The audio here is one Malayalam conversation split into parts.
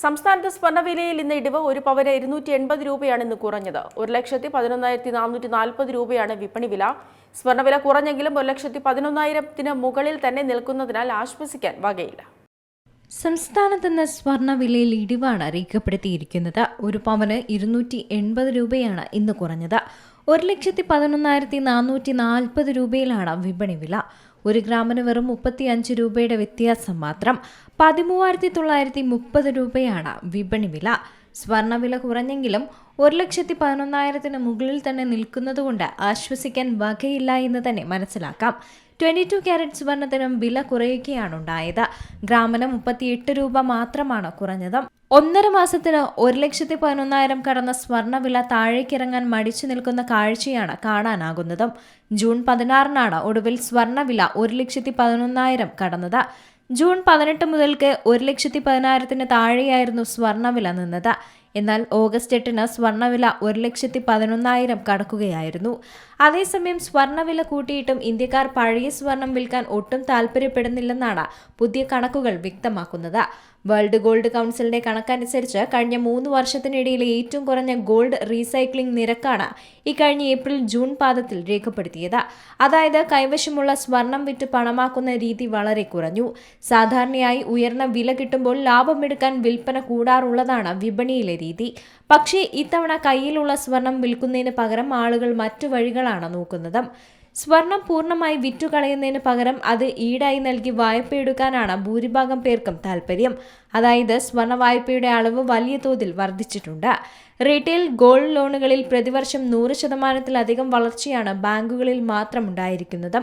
സംസ്ഥാനത്ത് സ്വർണ്ണവിലയിൽ ഇന്ന് ഇടിവ് ഒരു പവന് 280 രൂപയാണ് ഇന്ന് കുറഞ്ഞത്. 1,11,440 രൂപയാണ് വിപണി വില. സ്വർണ്ണവില കുറഞ്ഞെങ്കിലും 1,11,000 മുകളിൽ തന്നെ നിൽക്കുന്നതിനാൽ ആശ്വസിക്കാൻ വകയില്ല. സംസ്ഥാനത്ത് നിന്ന് സ്വർണ്ണവിലയിൽ ഇടിവാണ് രേഖപ്പെടുത്തിയിരിക്കുന്നത്. ഒരു പവന് 280 രൂപയാണ് ഇന്ന് കുറഞ്ഞത്. 1,11,440 രൂപയിലാണ് വിപണി വില. 1 ഗ്രാമിന് വെറും 35 രൂപയുടെ വ്യത്യാസം മാത്രം. 13,930 രൂപയാണ് വിപണി വില. സ്വർണ്ണവില കുറഞ്ഞെങ്കിലും 1,11,000 മുകളിൽ തന്നെ നിൽക്കുന്നതുകൊണ്ട് ആശ്വസിക്കാൻ വകയില്ല എന്ന് തന്നെ മനസ്സിലാക്കാം. 22 ക്യാരറ്റ് സ്വർണത്തിനും വില കുറയുകയാണുണ്ടായത്. ഗ്രാമിന് 38 രൂപ മാത്രമാണ് കുറഞ്ഞത്. 1.5 മാസത്തിന് 1,11,000 കടന്ന സ്വർണ്ണവില താഴേക്കിറങ്ങാൻ മടിച്ചു നിൽക്കുന്ന കാഴ്ചയാണ് കാണാനാകുന്നത്. ജൂൺ 16 ഒടുവിൽ സ്വർണ്ണവില 1,11,000 കടന്നത്. ജൂൺ 18 മുതൽക്ക് 1,10,000 താഴെയായിരുന്നു സ്വർണ്ണവില നിന്നത്. എന്നാൽ ഓഗസ്റ്റ് 8 സ്വർണ്ണവില 1,11,000 കടക്കുകയായിരുന്നു. അതേസമയം സ്വർണ്ണവില കൂട്ടിയിട്ടും ഇന്ത്യക്കാർ പഴയ സ്വർണം വിൽക്കാൻ ഒട്ടും താൽപ്പര്യപ്പെടുന്നില്ലെന്നാണ് പുതിയ കണക്കുകൾ വ്യക്തമാക്കുന്നത്. വേൾഡ് ഗോൾഡ് കൗൺസിലിന്റെ കണക്കനുസരിച്ച് കഴിഞ്ഞ 3 വർഷത്തിനിടയിലെ ഏറ്റവും കുറഞ്ഞ ഗോൾഡ് റീസൈക്ലിംഗ് നിരക്കാണ് ഇക്കഴിഞ്ഞ ഏപ്രിൽ-ജൂൺ പാദത്തിൽ രേഖപ്പെടുത്തിയത്. അതായത് കൈവശമുള്ള സ്വർണം വിറ്റ് പണമാക്കുന്ന രീതി വളരെ കുറഞ്ഞു. സാധാരണയായി ഉയർന്ന വില കിട്ടുമ്പോൾ ലാഭമെടുക്കാൻ വിൽപ്പന കൂടാറുള്ളതാണ് വിപണിയിലെ രീതി. പക്ഷേ ഇത്തവണ കയ്യിലുള്ള സ്വർണം വിൽക്കുന്നതിന് പകരം ആളുകൾ മറ്റു വഴികളാണ് നോക്കുന്നത്. സ്വർണം പൂർണ്ണമായി വിറ്റുകളയുന്നതിന് പകരം അത് ഈടായി നൽകി വായ്പയെടുക്കാനാണ് ഭൂരിഭാഗം പേർക്കും താൽപ്പര്യം. അതായത് സ്വർണ്ണ വായ്പയുടെ അളവ് വലിയ തോതിൽ വർദ്ധിച്ചിട്ടുണ്ട്. റീറ്റെയിൽ ഗോൾഡ് ലോണുകളിൽ പ്രതിവർഷം 100%-ലധികം വളർച്ചയാണ് ബാങ്കുകളിൽ മാത്രം ഉണ്ടായിരിക്കുന്നത്.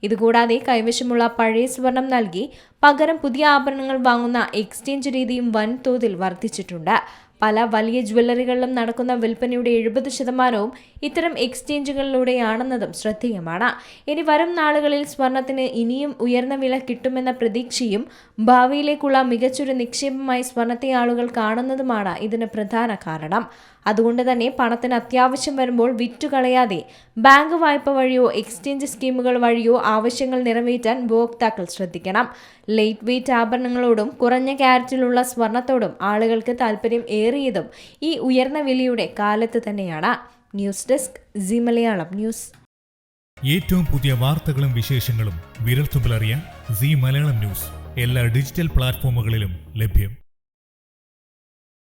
ഇതുകൂടാതെ കൈവശമുള്ള പഴയ സ്വർണം നൽകി പകരം പുതിയ ആഭരണങ്ങൾ വാങ്ങുന്ന എക്സ്ചേഞ്ച് രീതിയും വൻതോതിൽ വർദ്ധിച്ചിട്ടുണ്ട്. പല വലിയ ജ്വല്ലറികളിലും നടക്കുന്ന വിൽപ്പനയുടെ 70% ഇത്തരം എക്സ്ചേഞ്ചുകളിലൂടെയാണെന്നതും ശ്രദ്ധേയമാണ്. ഇനി വരും നാളുകളിൽ സ്വർണത്തിന് ഇനിയും ഉയർന്ന വില കിട്ടുമെന്ന പ്രതീക്ഷയും ഭാവിയിലേക്കുള്ള മികച്ചൊരു നിക്ഷേപമായി സ്വർണത്തെ ആളുകൾ കാണുന്നതുമാണ് ഇതിന് പ്രധാന കാരണം. അതുകൊണ്ട് തന്നെ പണത്തിന് അത്യാവശ്യം വരുമ്പോൾ വിറ്റുകളയാതെ ബാങ്ക് വായ്പ വഴിയോ എക്സ്ചേഞ്ച് സ്കീമുകൾ വഴിയോ ആവശ്യങ്ങൾ നിറവേറ്റാൻ ഉപഭോക്താക്കൾ ശ്രദ്ധിക്കണം. ലൈറ്റ് വെയ്റ്റ് ആഭരണങ്ങളോടും കുറഞ്ഞ ക്യാരറ്റിലുള്ള സ്വർണത്തോടും ആളുകൾക്ക് താൽപ്പര്യം ഏറിയതും ഈ ഉയർന്ന വിലയുടെ കാലത്ത് തന്നെയാണ്. News desk C Malayalam news. ഏറ്റവും പുതിയ വാർത്തകളും വിശേഷങ്ങളും വിരൽത്തുമ്പിലറിയാൻ സി മലയാളം ന്യൂസ് എല്ലാ ഡിജിറ്റൽ പ്ലാറ്റ്ഫോമുകളിലും ലഭ്യം.